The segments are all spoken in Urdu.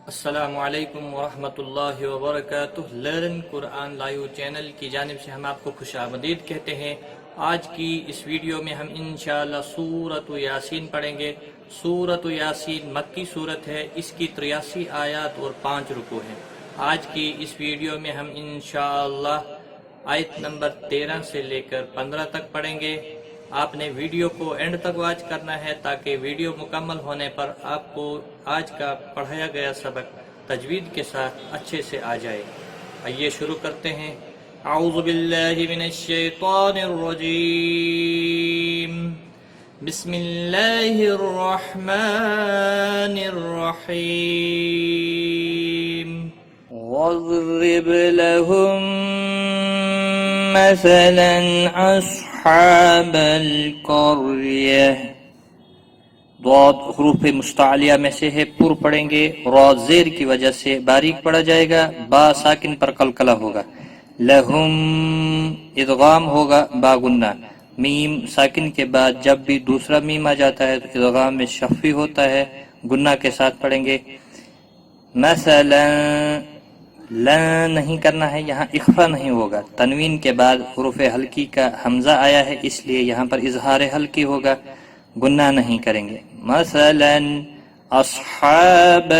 السلام علیکم ورحمۃ اللہ وبرکاتہ۔ لرن قرآن لائیو چینل کی جانب سے ہم آپ کو خوش آمدید کہتے ہیں۔ آج کی اس ویڈیو میں ہم انشاءاللہ سورۃ یاسین پڑھیں گے۔ سورۃ یاسین مکی سورت ہے، اس کی 83 آیات اور 5 رکوع ہیں۔ آج کی اس ویڈیو میں ہم انشاءاللہ آیت نمبر 13 سے لے کر 15 تک پڑھیں گے۔ آپ نے ویڈیو کو اینڈ تک واچ کرنا ہے تاکہ ویڈیو مکمل ہونے پر آپ کو آج کا پڑھایا گیا سبق تجوید کے ساتھ اچھے سے آ جائے۔ آئیے شروع کرتے ہیں۔ اعوذ باللہ من الشیطان الرجیم، بسم اللہ الرحمن الرحیم۔ واضرب لهم مثلا اصحاب القریہ۔ ضاد حروف مستعلیہ میں سے ہے، پر پڑھیں گے، را زیر کی وجہ سے باریک پڑھا جائے گا، با ساکن پر قلقلہ ہوگا، لہم ادغام ہوگا با گنہ، میم ساکن کے بعد جب بھی دوسرا میم آ جاتا ہے تو ادغام میں شفی ہوتا ہے، گنہ کے ساتھ پڑھیں گے۔ مثلا لن نہیں کرنا ہے، یہاں اخفا نہیں ہوگا، تنوین کے بعد حروف حلقی کا حمزہ آیا ہے اس لیے یہاں پر اظہار حلقی ہوگا، گناہ نہیں کریں گے۔ مثلا اصحاب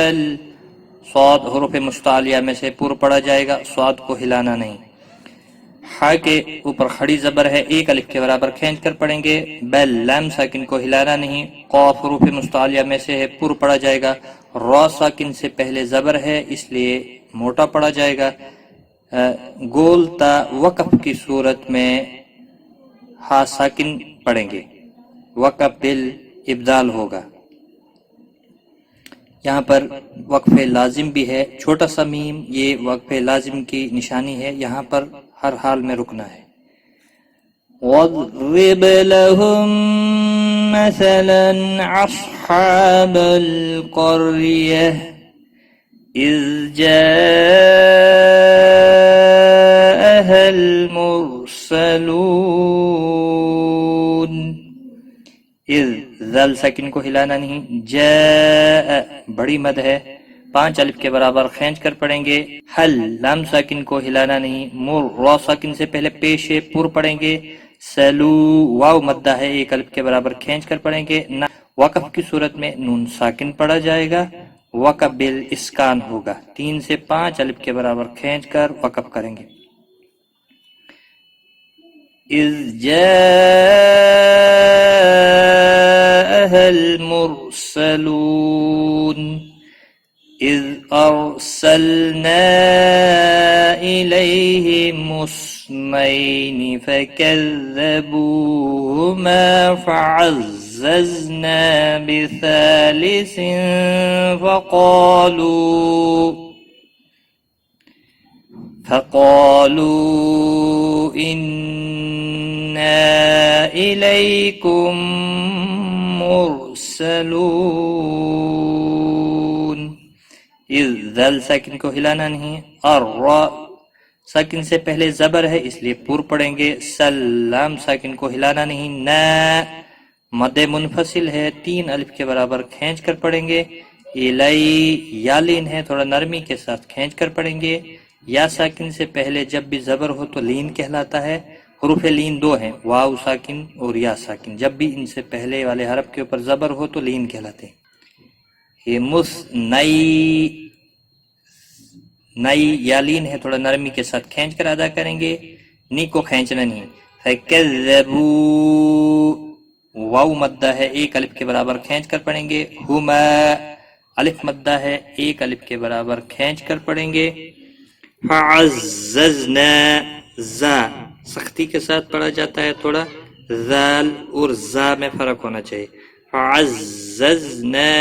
صاد حروف مستعلیہ میں سے پر پڑا جائے گا، صاد کو ہلانا نہیں۔ ہا کے اوپر کھڑی زبر ہے، ایک الف کے برابر کھینچ کر پڑھیں گے، بل لام ساکن کو ہلانا نہیں۔ قاف حروف مستعلیہ میں سے ہے، پر پڑا جائے گا، را ساکن سے پہلے زبر ہے اس لیے موٹا پڑا جائے گا۔ گول تا وقف کی صورت میں ہا ساکن پڑھیں گے، وقف بل ابدال ہوگا۔ یہاں پر وقف لازم بھی ہے، چھوٹا سا میم، یہ وقف لازم کی نشانی ہے، یہاں پر ہر حال میں رکنا ہے۔ وَاضْرِبْ لَهُمْ مَثَلًا أَصْحَابَ الْقَرْيَةِ إِذْ جَاءَهَا الْمُرْسَلُونَ۔ اذ ذل ساکن کو ہلانا نہیں، جاء بڑی مد ہے، 5 الف کے برابر کھینچ کر پڑھیں گے، حل لام ساکن کو ہلانا نہیں، مر را ساکن سے پہلے پیش ہے، پر پڑھیں گے، سلو واو مدہ ہے، 1 الف کے برابر کھینچ کر پڑھیں گے۔ وقف کی صورت میں نون ساکن پڑھا جائے گا، وقف بال اسکان ہوگا، 3 سے 5 الف کے برابر کھینچ کر وقف کریں گے۔ اذ جاءها المرسلون اذ ارسلنا اليهم اثنين فكذبوهما فعززنا بثالث فقالوا إنا إليكم مرسلون۔ اذ ذل ساکن کو ہلانا نہیں، الرا ساکن سے پہلے زبر ہے اس لیے پر پڑھیں گے، سلام ساکن کو ہلانا نہیں، نا مد منفصل ہے، 3 الف کے برابر کھینچ کر پڑھیں گے، الی یالین ہے، تھوڑا نرمی کے ساتھ کھینچ کر پڑھیں گے، یا ساکن سے پہلے جب بھی زبر ہو تو لین کہلاتا ہے۔ حروف لین 2 ہیں، واو ساکن اور یا ساکن، جب بھی ان سے پہلے والے حرف کے اوپر زبر ہو تو لین کہلاتے ہیں۔ یہ نئی یا لین ہے، تھوڑا نرمی کے ساتھ کھینچ کر ادا کریں گے، نی کو کھینچنا نہیں۔ فَكَذَّبُوا واو مدہ ہے، 1 الف کے برابر کھینچ کر پڑھیں گے، ہما الف مدہ ہے، 1 الف کے برابر کھینچ کر پڑھیں گے۔ فعززنا زا سختی کے ساتھ پڑھا جاتا ہے، تھوڑا ذال اور زا میں فرق ہونا چاہیے۔ فعززنا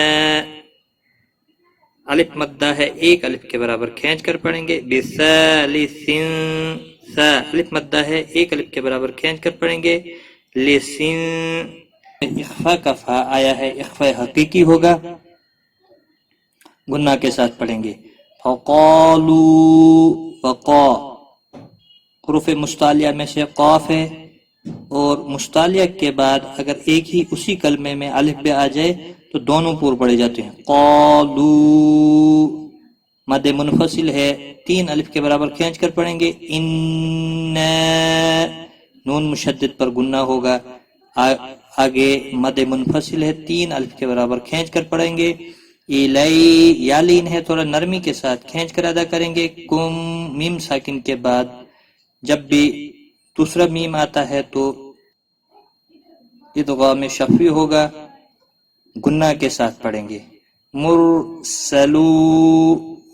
الف مدہ ہے، 1 الف کے برابر کھینچ کر پڑھیں گے، بثالث سا الف مدہ ہے، 1 الف کے برابر کھینچ کر پڑھیں گے، لسن اخفا کا فا آیا ہے، اخفا حقیقی ہوگا، گناہ کے ساتھ پڑھیں گے۔ فقالوا فقا حروف مستعلیہ میں سے قاف ہے، اور مستعلیہ کے بعد اگر ایک ہی اسی کلمے میں الف بے آ جائے تو دونوں پور پڑے جاتے ہیں، قالو مد منفصل ہے 3 الف کے برابر کھینچ کر پڑھیں گے، ان نون مشدد پر گنہ ہوگا، آگے مد منفصل ہے 3 الف کے برابر کھینچ کر پڑھیں گے، الی یا لین ہے تھوڑا نرمی کے ساتھ کھینچ کر ادا کریں گے، کم میم ساکن کے بعد جب بھی دوسرا میم آتا ہے تو ادغام شفوی ہوگا، گنہ کے ساتھ پڑھیں گے، مرسلو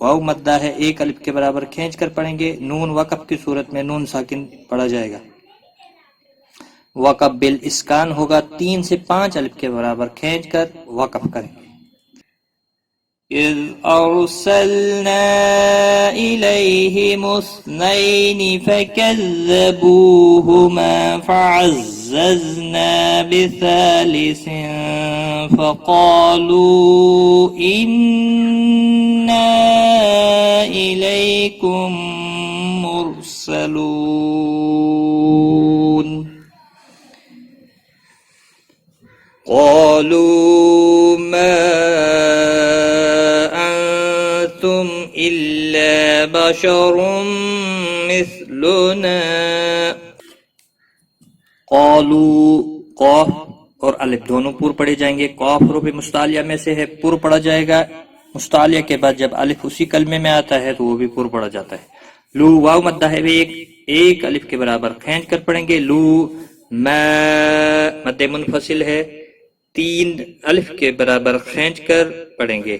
واو مدہ ہے 1 الف کے برابر کھینچ کر پڑھیں گے، نون وقف کی صورت میں نون ساکن پڑھا جائے گا، وقف بالاسکان ہوگا، 3 سے 5 الف کے برابر کھینچ کر وقف کریں گے، اذ ارسلنا الیہم اثنین فکذبوہما فعززنا بثالث فقالوا انا الیکم مرسلون قالوا ما أنتم إلا بشر مثلنا قالوا قاف اور الف دونوں پور پڑے جائیں گے، قاف حروف مستعلیہ میں سے ہے، پور پڑا جائے گا، مستعلیہ کے بعد جب الف اسی کلمے میں آتا ہے تو وہ بھی پور پڑا جاتا ہے، لو واو مدہ ہے ایک الف کے برابر کھینچ کر پڑھیں گے، لو ما مد منفصل ہے 3 الف کے برابر کھینچ کر پڑھیں گے،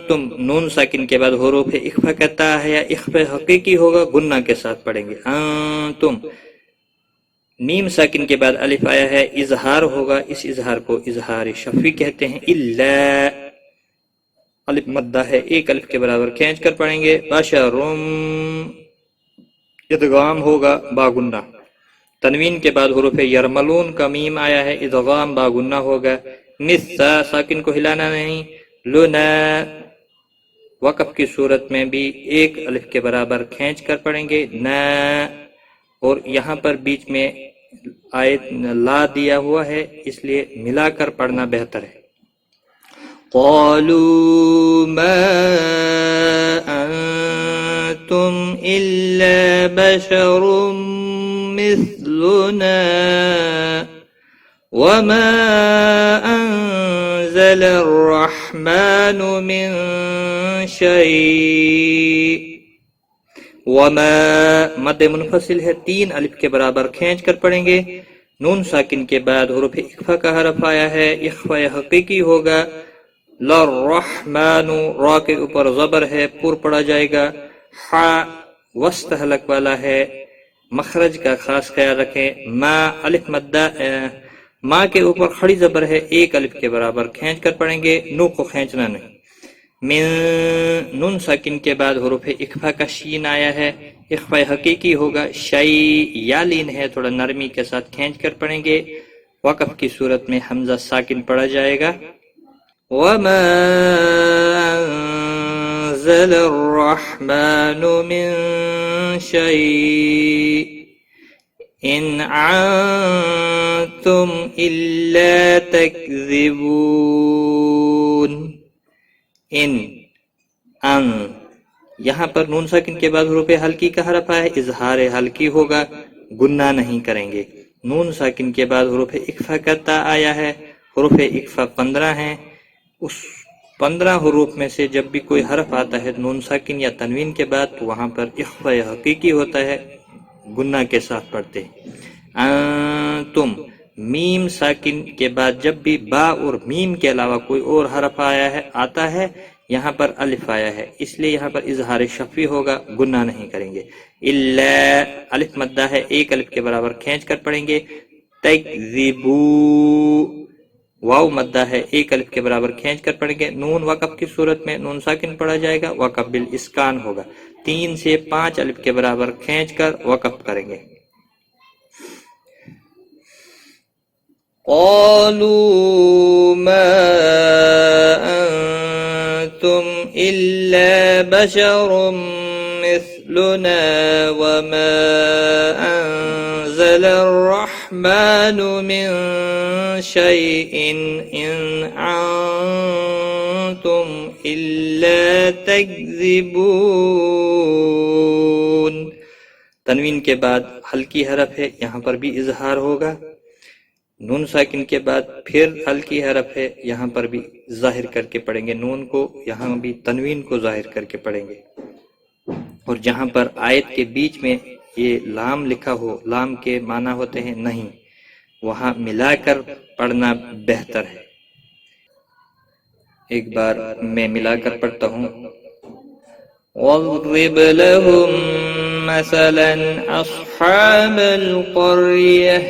تم نون ساکن کے بعد حروف اخفا کہتا ہے یا اخفا حقیقی ہوگا، گنہ کے ساتھ پڑھیں گے، تم میم ساکن کے بعد الف آیا ہے، اظہار ہوگا، اس اظہار کو اظہار شفوی کہتے ہیں، الا الف مدہ ہے 1 الف کے برابر کھینچ کر پڑھیں گے، بشرم ادغام ہوگا با گنہ، تنوین کے بعد حروف یرملون کا میم آیا ہے، ادغام با گنہ ہوگا، نسا ساکن کو ہلانا نہیں، لنا وقف کی صورت میں بھی 1 الف کے برابر کھینچ کر پڑھیں گے، نا اور یہاں پر بیچ میں آیت لا دیا ہوا ہے اس لیے ملا کر پڑھنا بہتر ہے، قالوا ما انتم الا بشر مثلنا وما انزل الرحمن من شيء، وما مد منفصل ہے 3 الف کے برابر کھینچ کر پڑھیں گے، نون ساکن کے بعد حروف اخفا کا حرف آیا ہے، اخفا حقیقی ہوگا، للرحمن را کے اوپر زبر ہے، پور پڑا جائے گا، حا وسط حلق والا ہے، مخرج کا خاص خیال رکھیں، ما الف مدہ ما کے اوپر کھڑی زبر ہے، 1 الف کے برابر کھینچ کر پڑھیں گے، نو کو کھینچنا نہیں، من نون ساکن کے بعد حروف اخفا کا شین آیا ہے، اخفا حقیقی ہوگا، شئی یا لین ہے تھوڑا نرمی کے ساتھ کھینچ کر پڑھیں گے، وقف کی صورت میں حمزہ ساکن پڑھا جائے گا، وما انزل الرحمن من شيء ان انتم الا تکذبون، ان یہاں پر نون ساکن کے بعد حروف حلقی کا حرف ہے، اظہار حلقی ہوگا، گنہ نہیں کریں گے، نون ساکن کے بعد حروف اخفا کا تا آیا ہے، حروف اخفا 15 ہیں، اس 15 حروف میں سے جب بھی کوئی حرف آتا ہے نون ساکن یا تنوین کے بعد تو وہاں پر اخفا حقیقی ہوتا ہے، گنہ کے ساتھ پڑھتے ہیں، تم میم ساکن کے بعد جب بھی با اور میم کے علاوہ کوئی اور حرف آتا ہے یہاں پر الف آیا ہے، اس لیے یہاں پر اظہار شفوی ہوگا، گنہ نہیں کریں گے، الا الف مدہ ہے 1 الف کے برابر کھینچ کر پڑھیں گے، تکذبو واو مدہ ہے 1 الف کے برابر کھینچ کر پڑھیں گے، نون وقف کی صورت میں نون ساکن پڑھا جائے گا، وقف بالاسکان ہوگا، 3 سے 5 الف کے برابر کھینچ کر وقف کریں گے، قالوا ما انتم الا بشر مثلنا وما انزل الرحمن من شيء ان انتم الا إلا تكذبون. تنوین کے بعد ہلکی حرف ہے، یہاں پر بھی اظہار ہوگا. نون ساکن کے بعد پھر ہلکی حرف ہے، یہاں پر بھی ظاہر کر کے پڑھیں گے نون کو، یہاں بھی تنوین کو ظاہر کر کے پڑھیں گے. اور جہاں پر آیت کے بیچ میں یہ لام لکھا ہو، لام کے معنی ہوتے ہیں نہیں، وہاں ملا کر پڑھنا بہتر ہے. ایک بار میں ملا کر پڑھتا ہوں. وَاضْرِبْ لَهُمْ مَثَلًا أَصْحَابَ الْقَرْيَةِ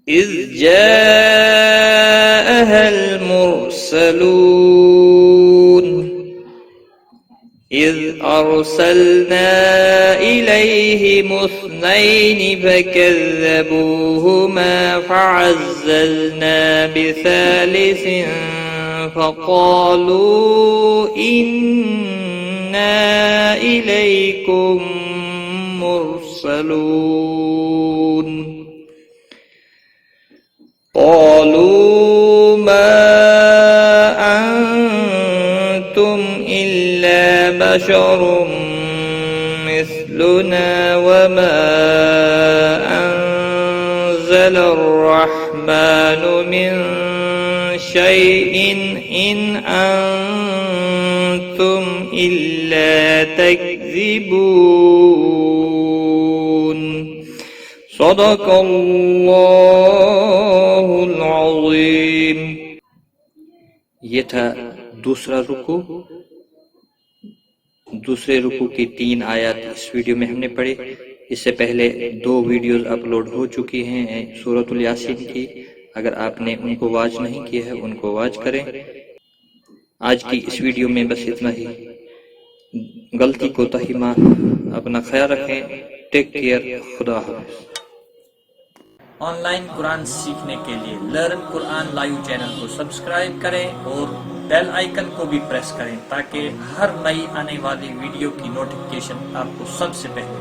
إِذْ جَاءَهَا الْمُرْسَلُونَ إِذْ أَرْسَلْنَا إِلَيْهِمُ اثْنَيْنِ فَكَذَّبُوهُمَا فَعَزَّزْنَا بِثَالِثٍ فَقَالُوا إِنَّا إِلَيْكُمْ مُرْسَلُونَ. قَالُوا مَا أَنْتُمْ إِلَّا بَشَرٌ مِثْلُنَا وَمَا أَنزَلَ الرَّحْمَنُ مِنْ شَيْءٍ إِنْ أَنْتُمْ إِلَّا تَكْذِبُونَ. صدق اللہ العظیم. یہ تھا دوسرا رکوع. دوسرے رکوع کی 3 آیات اس ویڈیو میں ہم نے پڑھی. اس سے پہلے 2 ویڈیوز اپلوڈ ہو چکی ہیں سورۃ الیاسین کی. اگر آپ نے ان کو واچ نہیں کیا ہے ان کو واچ کریں. آج کی اس ویڈیو میں بس اتنا ہی. غلطی کوتاہی معاف. اپنا خیال رکھیں. Take care. خدا حافظ. آن لائن قرآن سیکھنے کے لیے لرن قرآن لائیو چینل کو سبسکرائب کریں اور بیل آئیکن کو بھی پریس کریں تاکہ ہر نئی آنے والی ویڈیو کی نوٹیفکیشن آپ کو سب سے پہلے